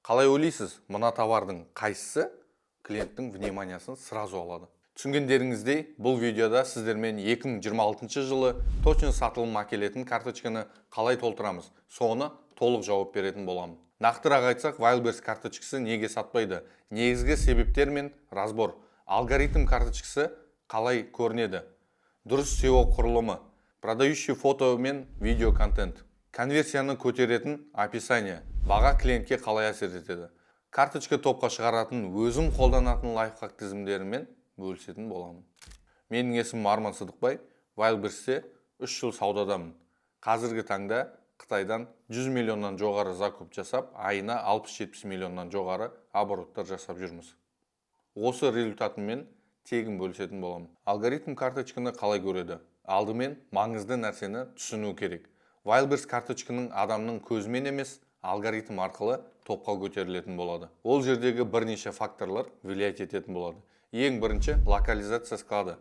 Қалай ойлайсыз, мына товардың қайсысы клиенттің вниманиясын сразу алады? Түсінгендеріңіздей, бұл видеода сіздермен 2026 жылы точно сатылым әкелетін карточканы қалай толтырамыз, соны толық жауап беретін боламын. Нақтырақ айтсақ, Wildberries карточкасы неге сатпайды? Негізгі себептер мен разбор. Алгоритм карточкасы қалай көрінеді? Дұрыс SEO құрылымы, продающий фото мен видео контент, конверсияны көтеретін описание, баға клиентке қалай әсер етеді. Карточка топқа шығаратын өзім қолданатын лайфхак тізімдерімен бөлісетін боламын. Менің есімім Арман Сыдықбай, Wildberriesте 3 жыл саудадамын. Қазіргі таңда Қытайдан 100 миллионнан жоғары закуп жасап, айына 60-70 миллионнан жоғары обороттар жасап жүрміз. Осы результатымен тегін бөлісетін боламын. Алгоритм карточканы қалай көреді? Алдымен маңызды нәрсені түсіну керек. Wildberries карточканың адамның көзімен емес, алгоритм арқылы топқа көтерілетін болады. Ол жердегі бірнеше факторлар влиять ететін болады. Ең бірінші локализация склады.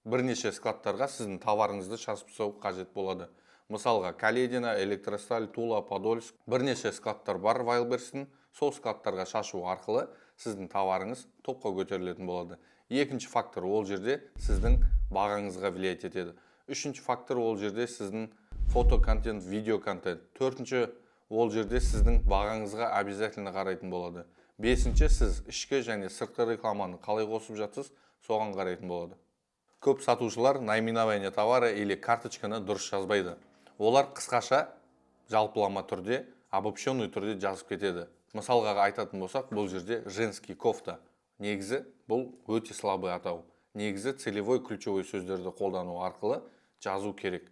Бірнеше складтарға сіздің товарыңызды шашып тастау қажет болады. Мысалға, Каледина, Электросталь, Тула, Подольск бірнеше складтар бар Wildberries'тің. Сол складтарға шашу арқылы сіздің товарыңыз топқа көтерілетін болады. Екінші фактор ол жерде сіздің бағаңызға влиять етеді. Үшінші фактор ол жерде сіздің фото-контент, видео-контент. Төртінші ол жерде сіздің бағаңызға обязательно қарайтын болады. Бесінші сіз ішкі және сыртқы рекламаны қалай қосып жатсыз, соған қарайтын болады. Көп сатушылар наименование товара или карточканы дұрыс жазбайды. Олар қысқаша жалпылама түрде, обобщенный түрде жазып кетеді. Мысалға айтатын болсақ, бұл жерде женский кофта. Негізі бұл өте слабый атау. Негізі целевой ключевой сөздерді қолдану арқылы жазу керек.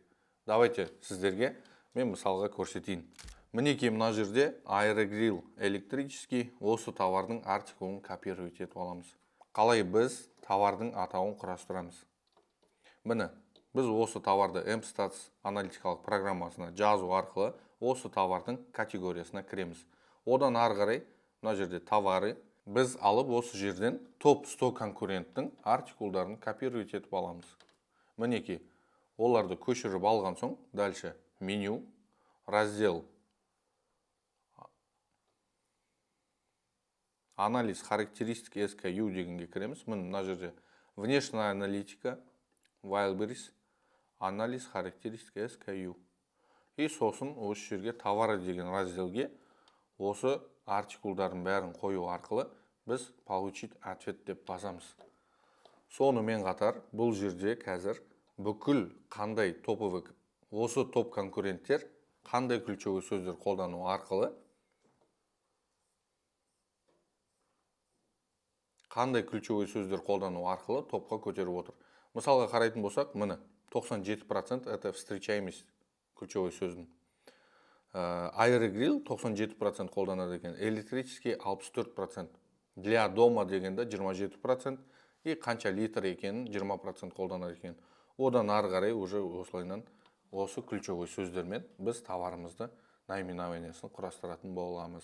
Давайте сіздерге мен мысалға көрсетейін. Мінекей мына жерде аэрогриль электрический, осы товардың артикулын копировать етіп аламыз. Қалай біз товардың атауын құрастырамыз? Міне, біз осы товарды MStats аналитикалық программасына жазу арқылы осы товардың категориясына кіреміз. Одан ары қарай мына жерде товары біз алып осы жерден топ 100 конкуренттің артикулдарын копировать етіп аламыз. Мінекей, оларды көшіріп алған соң, дальше меню, раздел анализ характеристик SKU дегенге кіреміз. Мына жерде внешняя аналитика, Wildberries, анализ характеристик SKU. И сосын осы жерге товары деген разделге осы артикулдардың бәрін қою арқылы біз получить ответ деп басамыз. Сонымен қатар бұл жерде қазір бүкіл қандай топовый осы топ конкуренттер қандай ключевой сөздер қолдану арқылы топқа көтеріп отыр. Мысалға қарайтын болсақ, міне 97% это встречаемость ключевой сөздің. Аэрогриль 97% қолданады екен, электрический 64%, для дома дегенде 27% и қанша литр екенін 20% қолданады екен. Одан ары қарай уже осылайынан осы ключевой сөздермен біз товарымызды наименованиясын құрастыратын боламыз.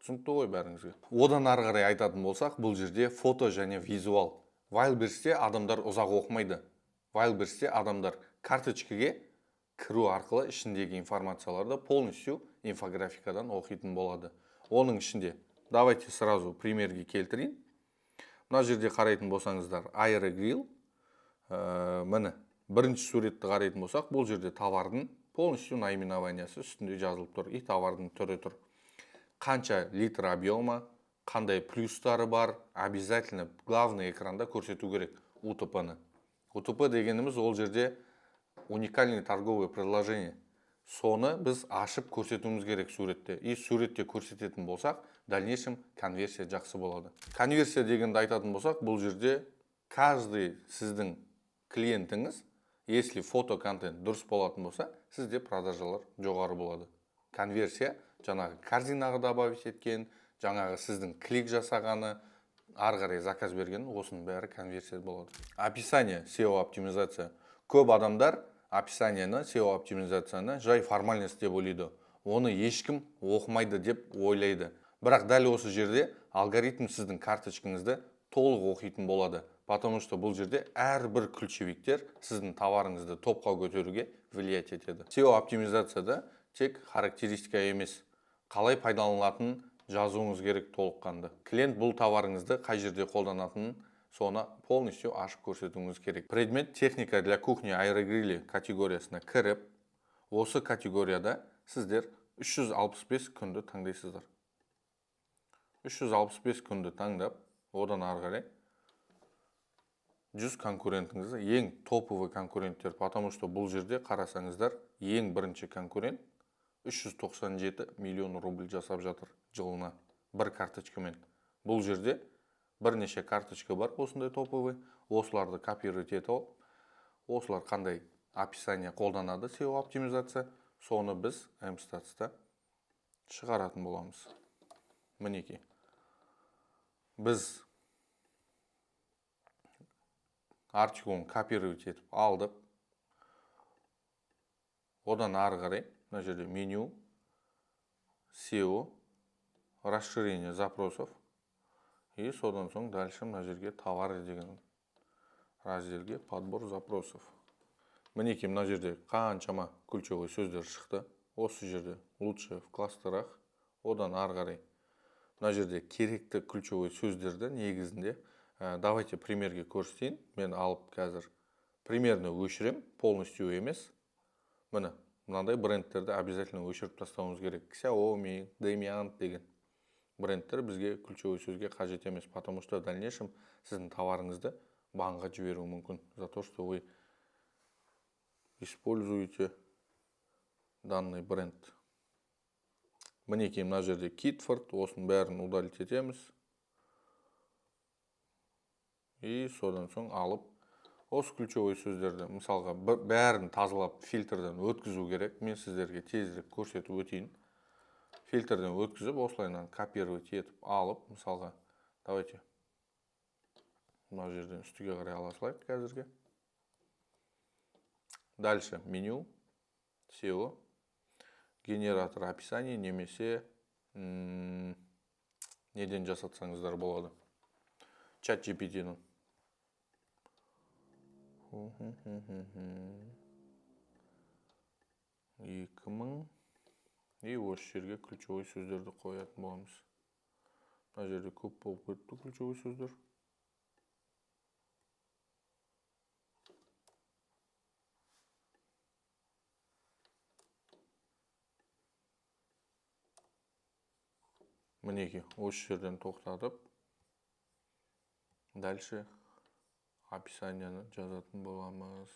Түсінікті ғой бәріңізге. Одан ары қарай айтатын болсақ, бұл жерде фото және визуал. Wildberries'те адамдар ұзақ оқымайды. Wildberries'те адамдар карточкаге кіру арқылы ішіндегі информацияларды полностью инфографикадан оқитын болады. Оның ішінде, давайте сразу примерге келтірейін. Мына жерде қарайтын болсаңыздар, аэрогриль, міне, бірінші суретті қарайтын болсақ, бұл жерде товардың полностью наименованиясы үстінде жазылып тұр, и товардың түрі тұр. Қанша литр объема, қандай плюстары бар, обязательно главный экранда көрсету керек UTP-ны. UTP дегеніміз ол жерде уникальный торговый предложение. Соны біз ашып көрсетуіміз керек суретте. И суретте көрсететін болсақ, дальнейшем конверсия жақсы болады. Конверсия дегенді айтатын болсақ, бұл жерде каждый сіздің клиентіңіз, если фото-контент дұрыс болатын болса, сізде продажалар жоғары болады. Конверсия жаңағы корзинаға добавить еткен, жаңағы сіздің клик жасағаны, ары қарай заказ берген, осының бәрі конверсия болады. Описание, SEO оптимизация. Көп адамдар описанияны, SEO оптимизацияны жай формальность деп ойлайды. Оны ешкім оқымайды деп ойлайды. Бірақ дәл осы жерде алгоритм сіздің карточкаңызды толық оқитын болады. Потому что бұл жерде әрбір ключевиктер сіздің товарыңызды топқа көтеруге влиять етеді. SEO оптимизацияда тек характеристика емес, қалай пайдаланылатын жазуыңыз керек толыққанды. Клиент бұл товарыңызды қай жерде қолданатынын соны полностью ашып көрсетуіңіз керек. Предмет техника для кухни аэрогрилі категориясына кіріп, осы категорияда сіздер 365 күнді таңдайсыздар. 365 күнді таңдап, одан ары қарай 100 конкурентіңізді, ең топовый конкуренттер, потому что бұл жерде қарасаңыздар, ең бірінші конкурент 397 миллион рубль жасап жатыр жылына бір карточкамен. Бұл жерде бірнеше карточка бар, осындай топовый, осыларды копировать етіп алып, осылар қандай описание қолданады, SEO оптимизация, соны біз MStats-та шығаратын боламыз. Мінекей. Біз артикулын копировать етіп алдық. Одан ары қарай, мына жерде меню, SEO, расширение запросов. И содан соң дальше мына жерге товары деген разделге подбор запросов. Мінекей мына жерде қаншама ключевой сөздер шықты. Осы жерде лучше в кластерах. Одан ары қарай мына жерде керекті ключевой сөздерді негізінде давайте примерге көрсетейін. Мен алып қазір примерно өшірем, полностью емес. Міне, мынандай брендтерді обязательно өшіріп тастауымыз керек. Xiaomi, Demiant деген брендтер бізге ключевой сөзге қажет емес, потому что в дальнейшем сіздің товарыңызды банға жіберуі мүмкін. За то, что вы используете данный бренд. Мінекей мына жерде Kitford, осының бәрін удалить етеміз. И содан соң алып, осы ключевой сөздерді, мысалға, бәрін тазалап фильтрден өткізу керек. Мен сіздерге тезірек көрсетіп өтейін. Фильтрден өткізіп, осылайынан копировать етіп алып, мысалға, давайте мына жерден үстіге қарай ала салайық қазірге. Дальше меню, SEO, генератор описаний, немесе неден жасатсаңыздар болады. Чат GPT-ның. И осы жерге ключевой сөздерді қоятын боламыз. Мына жерде көп болып кетті ключевой сөздер. Мінекей, осы жерден тоқтатып, дальше описанияны жазатын боламыз.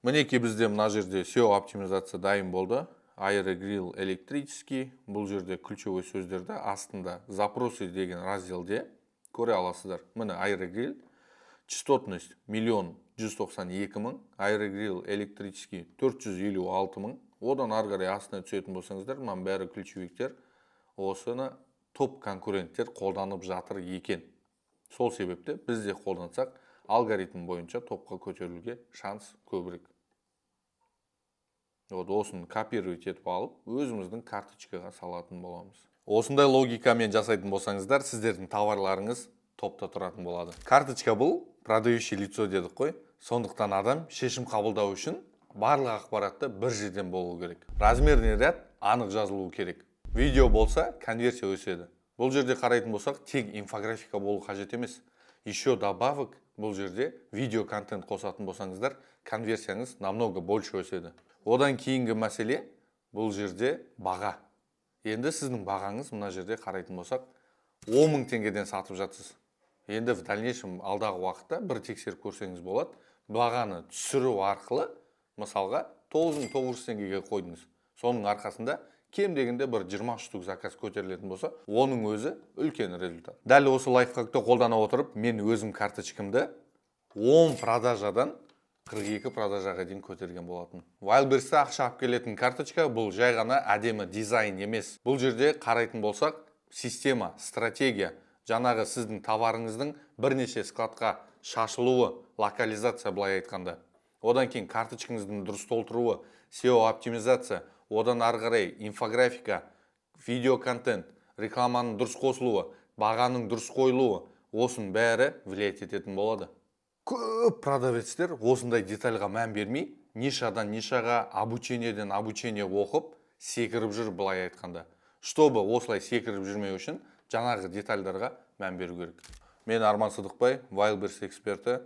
Мінекей бізде мына жерде SEO оптимизация дайын болды. Аэрогриль электрический. Бұл жерде ключевой сөздерді астында запросы деген разделде көре аласыздар. Міне аэрогриль, частотность 1 192 000, аэрогриль электрический 456 000. Одан ары қарай астына түсетін болсаңыздар, мына бәрі ключевиктер. Осыны топ конкуренттер қолданып жатыр екен. Сол себепті біз де қолдансақ, алгоритм бойынша топқа көтерілуге шанс көбірек. Осын копировать етіп алып, өзіміздің карточкаға салатын боламыз. Осындай логикамен жасайтын болсаңыздар, сіздердің товарларыңыз топта тұратын болады. Карточка бұл продающий лицо дедік қой. Сондықтан адам шешім қабылдау үшін барлық ақпаратты бір жерден болу керек. Размерный ряд анық жазылуы керек. Видео болса, конверсия өседі. Бұл жерде қарайтын болсақ, тек инфографика болу қажет емес. Еще добавок бұл жерде видео контент қосатын болсаңыздар, конверсияңыз намного больше өседі. Одан кейінгі мәселе бұл жерде баға. Енді сіздің бағаңыз мына жерде қарайтын болсақ, 10 000 теңгеден сатып жатсыз. Енді в дальнейшем алдағы уақытта бір тексеріп көрсеңіз болады. Бағаны түсіру арқылы, мысалға 9900 теңгеге қойдыңыз. Соның арқасында кем дегенде бір 20 штук заказ көтерілетін болса, оның өзі үлкен результат. Дәл осы лайфхакты қолдана отырып, мен өзім карточкамды 10 продажадан 42 продажаға дейін көтерген болатын. Wildberries'те ақша алып келетін карточка бұл жай ғана әдемі дизайн емес. Бұл жерде қарайтын болсақ, система, стратегия, жаңағы сіздің товарыңыздың бірнеше складқа шашылуы, локализация былай айтқанда. Одан кейін карточкаңыздың дұрыс толтыруы, SEO оптимизация, одан ары қарай инфографика, видео контент, рекламаның дұрыс қосылуы, бағаның дұрыс қойылуы, осының бәрі влиять ететін болады. Көп продавецтер осындай детальға мән бермей, нишадан нишаға, обучениеден обучение оқып, секіріп жүр былай айтқанда. чтобы осылай секіріп жүрмеу үшін жаңағы детальдарға мән беру керек. Мен Арман Сыдықбай, Wildberries эксперті.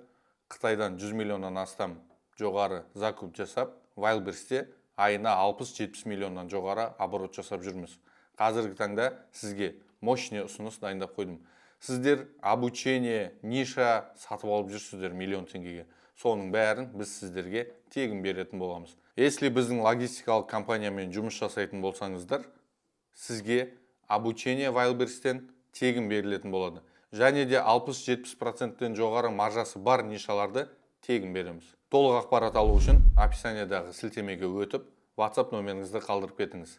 Қытайдан 100 миллионнан астам жоғары закуп жасап, Wildberriesте айына 60-70 миллионнан жоғары оборот жасап жүрміз. Қазіргі таңда сізге мощный ұсыныс дайындап қойдым. Сіздер обучение, ниша сатып алып жүрсіздер миллион теңгеге. Соның бәрін біз сіздерге тегін беретін боламыз. Если біздің логистикалық компаниямен жұмыс жасайтын болсаңыздар, сізге обучение Wildberries'тен тегін берілетін болады. Және де 60-70%-тен жоғары маржасы бар нишаларды тегін береміз. Толық ақпарат алу үшін описаниедағы сілтемеге өтіп, WhatsApp номеріңізді қалдырып кетіңіз.